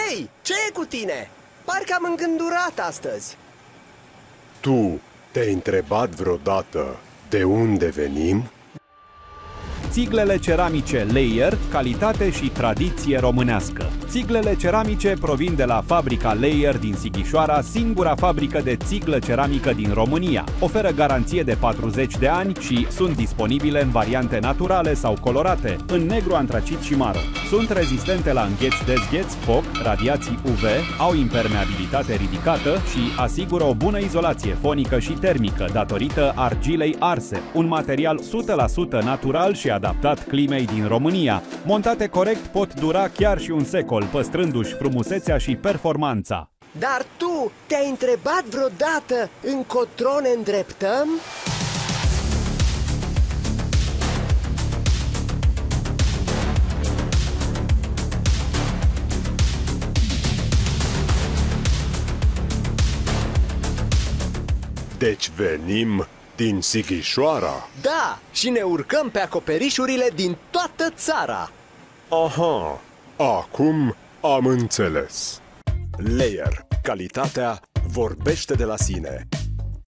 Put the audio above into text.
Hei, ce e cu tine? Parcă am îngândurat astăzi. Tu te-ai întrebat vreodată de unde venim? Țiglele ceramice Layer, calitate și tradiție românească. Țiglele ceramice provin de la fabrica Layer din Sighișoara, singura fabrică de țiglă ceramică din România. Oferă garanție de 40 de ani și sunt disponibile în variante naturale sau colorate, în negru, antracit și maro. Sunt rezistente la îngheț, dezgheț, foc, radiații UV, au impermeabilitate ridicată și asigură o bună izolație fonică și termică datorită argilei arse, un material 100% natural și adaptat climei din România. Montate corect pot dura chiar și un secol, păstrându-și frumusețea și performanța. Dar tu te-ai întrebat vreodată încotro ne îndreptăm? Deci venim din Sighișoara? Da, și ne urcăm pe acoperișurile din toată țara. Aha, acum am înțeles. Layer, calitatea vorbește de la sine.